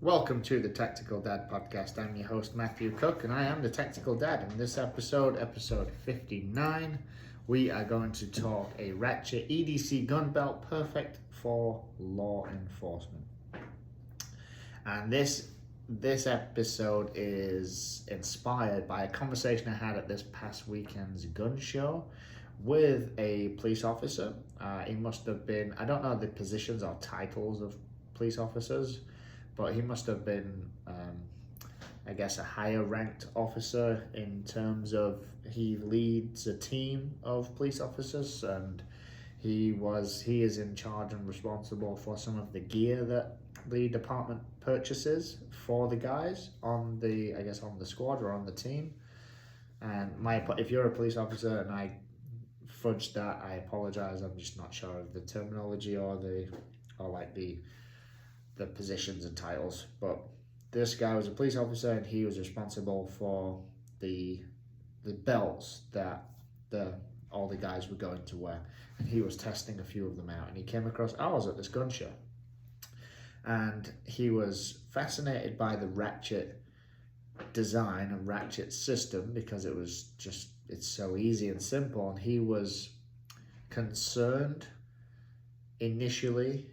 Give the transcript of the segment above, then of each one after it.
Welcome to the Tactical Dad Podcast. I'm your host, Matthew Cook, and I am the Tactical Dad. In this episode 59, we are going to talk a ratchet EDC gun belt perfect for law enforcement. And this episode is inspired by a conversation I had at this past weekend's gun show with a police officer. He must have been, I don't know the positions or titles of police officers, but he must have been, I guess, a higher ranked officer in terms of he leads a team of police officers, and he is in charge and responsible for some of the gear that the department purchases for the guys on the squad or on the team. And if you're a police officer and I fudged that, I apologize. I'm just not sure of the terminology or the positions and titles, but this guy was a police officer and he was responsible for the belts that all the guys were going to wear, and he was testing a few of them out, and he came across ours at this gun show, and he was fascinated by the ratchet design and ratchet system because it's so easy and simple, and he was concerned initially,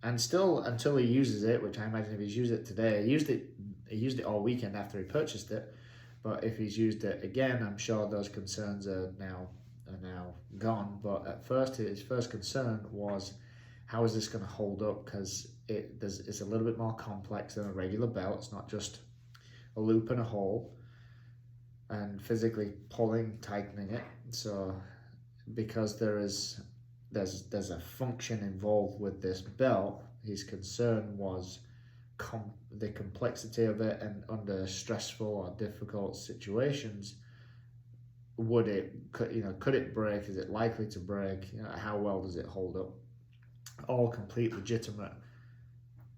and still until he uses it, which I imagine if he's used it today, he used it all weekend after he purchased it, but if he's used it again, I'm sure those concerns are now gone. But at first, his first concern was, how is this going to hold up? Because it's a little bit more complex than a regular belt. It's not just a loop and a hole and physically tightening it. So because there's a function involved with this belt, his concern was the complexity of it, and under stressful or difficult situations, could it break? Is it likely to break? How well does it hold up? All complete legitimate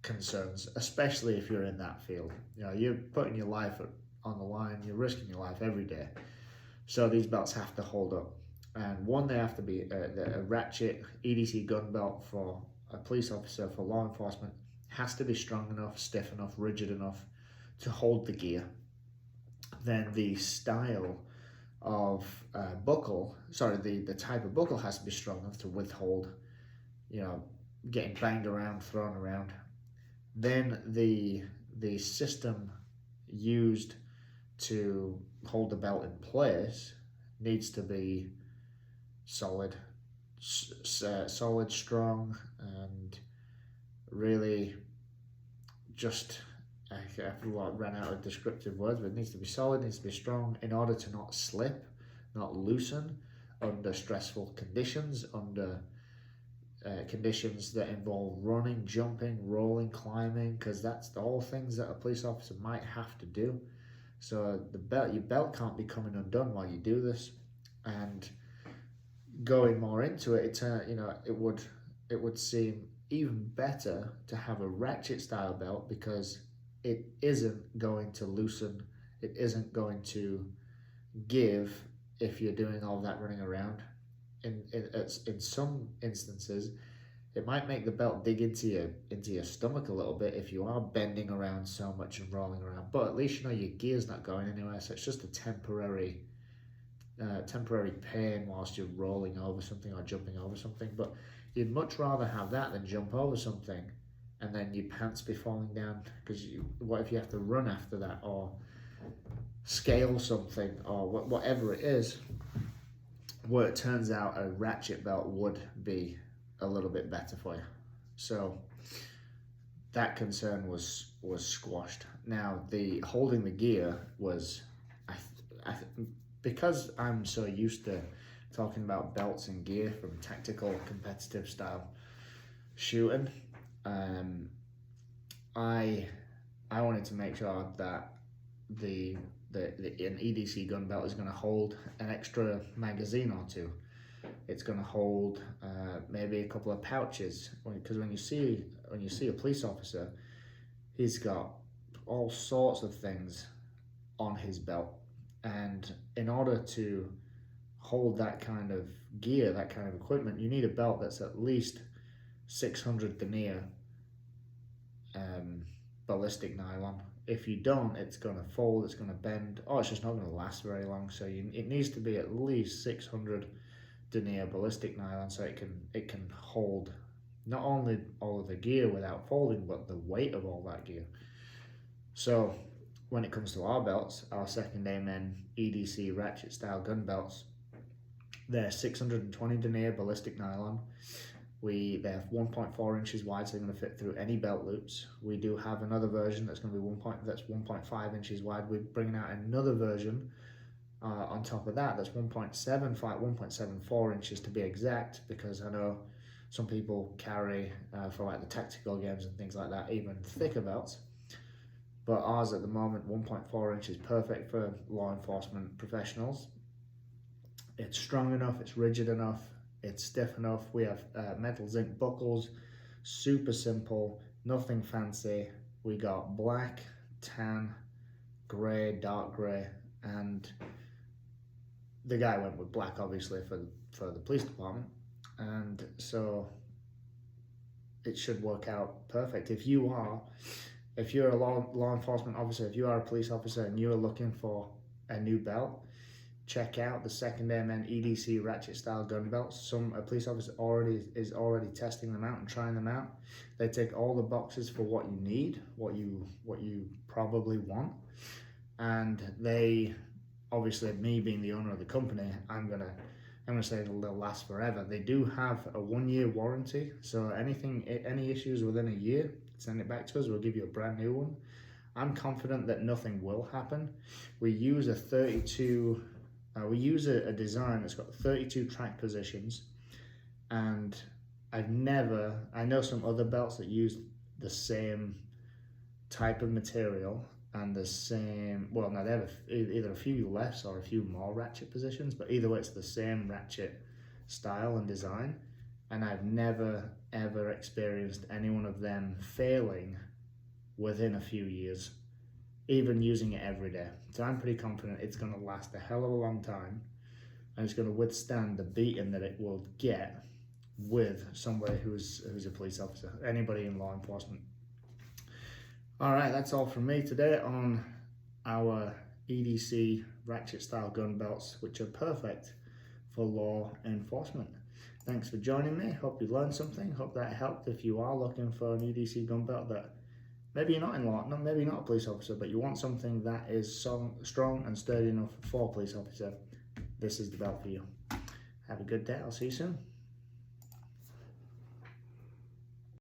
concerns, especially if you're in that field. You're putting your life on the line, you're risking your life every day. So these belts have to hold up. And one, they have to be a ratchet EDC gun belt for a police officer, for law enforcement, has to be strong enough, stiff enough, rigid enough to hold the gear. Then the style of the type of buckle has to be strong enough to withhold, getting banged around, thrown around. Then the system used to hold the belt in place needs to be solid, strong, and really just, I ran out of descriptive words, but it needs to be solid, needs to be strong in order to not slip, not loosen under stressful conditions, under conditions that involve running, jumping, rolling, climbing, because that's all things that a police officer might have to do. So your belt can't be coming undone while you do this. And going more into it, it would seem even better to have a ratchet style belt, because it isn't going to loosen, it isn't going to give if you're doing all that running around. In some instances, it might make the belt dig into your stomach a little bit if you are bending around so much and rolling around. But at least your gear's not going anywhere, so it's just a temporary pain whilst you're rolling over something or jumping over something. But you'd much rather have that than jump over something and then your pants be falling down, because what if you have to run after that or scale something or whatever it is, where it turns out a ratchet belt would be a little bit better for you. So that concern was squashed. Now, the holding the gear was, because I'm so used to talking about belts and gear from tactical competitive style shooting, I wanted to make sure that an EDC gun belt is going to hold an extra magazine or two. It's going to hold maybe a couple of pouches, because when you see a police officer, he's got all sorts of things on his belt, and in order to hold that kind of gear, that kind of equipment, you need a belt that's at least 600 denier ballistic nylon. If you don't, it's going to fold, it's going to bend, or it's just not going to last very long. So it needs to be at least 600 denier ballistic nylon, so it can hold not only all of the gear without folding, but the weight of all that gear. So when it comes to our belts, our second amen EDC ratchet style gun belts, they're 620 denier ballistic nylon. They have 1.4 inches wide, so they're going to fit through any belt loops. We do have another version that's going to be 1.5 inches wide. We're bringing out another version on top of that that's 1.74 inches to be exact, because I know some people carry for like the tactical games and things like that even thicker belts. But ours at the moment, 1.4 inches, perfect for law enforcement professionals. It's strong enough, it's rigid enough, it's stiff enough. We have metal zinc buckles, super simple, nothing fancy. We got black, tan, grey, dark grey, and the guy went with black obviously for the police department, and so it should work out perfect. If you're a law enforcement officer, if you are a police officer and you're looking for a new belt, check out the second amen EDC ratchet style gun belts. A police officer is already testing them out and trying them out. They tick all the boxes for what you need, what you probably want, and they obviously, me being the owner of the company, I'm gonna say they'll last forever. They do have a 1-year warranty, so any issues within a year, send it back to us. We'll give you a brand new one. I'm confident that nothing will happen. We use a design that's got 32 track positions, and I know some other belts that use the same type of material and the same, well, no, they have either a few less or a few more ratchet positions, but either way it's the same ratchet style and design, and I've never ever experienced any one of them failing within a few years, even using it every day. So I'm pretty confident it's going to last a hell of a long time, and it's going to withstand the beating that it will get with somebody who's a police officer, anybody in law enforcement. All right, that's all from me today on our EDC ratchet style gun belts, which are perfect for law enforcement. Thanks for joining me. Hope you learned something. Hope that helped if you are looking for an EDC gun belt that maybe you're not in law, maybe not a police officer, but you want something that is strong and sturdy enough for a police officer. This is the belt for you. Have a good day. I'll see you soon.